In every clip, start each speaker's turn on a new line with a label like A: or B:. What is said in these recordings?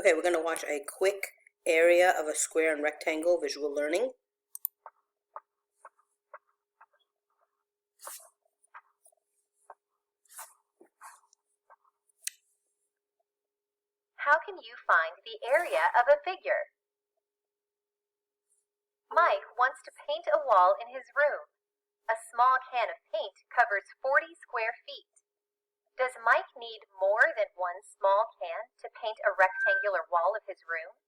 A: Okay, we're going to watch a quick area of a square and rectangle visual learning.
B: How can you find the area of a figure? Mike wants to paint a wall in his room. A small can of paint covers 40 square feet. Does Mike need more than one small can to paint a rectangular wall of his room?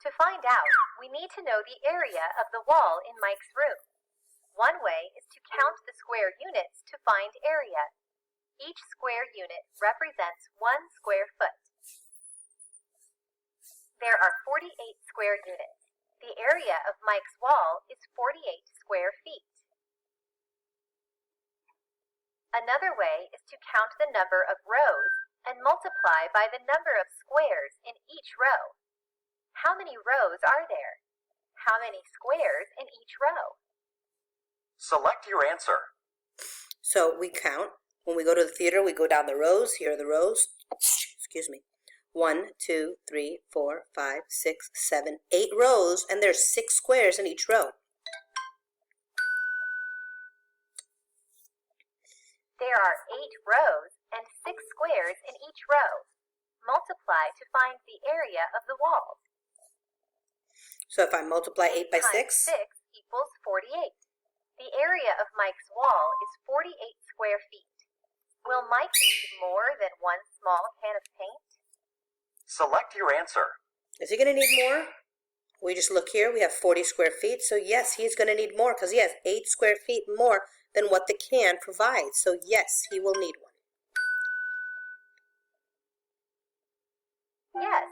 B: To find out, we need to know the area of the wall in Mike's room. One way is to count the square units to find area. Each square unit represents 1 square foot. There are 48 square units. The area of Mike's wall is 48 square feet. Another way is to count the number of rows and multiply by the number of squares in each row. How many rows are there? How many squares in each row?
C: Select your answer.
A: So we count. When we go to the theater, we go down the rows. Here are the rows. Excuse me. 1, 2, 3, 4, 5, 6, 7, 8 rows, and there's 6 squares in each row.
B: There are 8 rows and 6 squares in each row. Multiply to find the area of the wall.
A: So if I multiply 8 by 6,
B: 6 equals 48. The area of Mike's wall is 48 square feet. Will Mike need more than one small can of paint?
C: Select your answer.
A: is he going to need more? We just look here. We have 40 square feet. So yes, he's going to need more because he has 8 square feet more than what the can provides. So yes, he will need one.
B: Yes,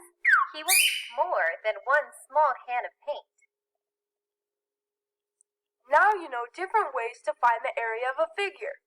B: he will need more than one small can of paint.
D: Now you know different ways to find the area of a figure.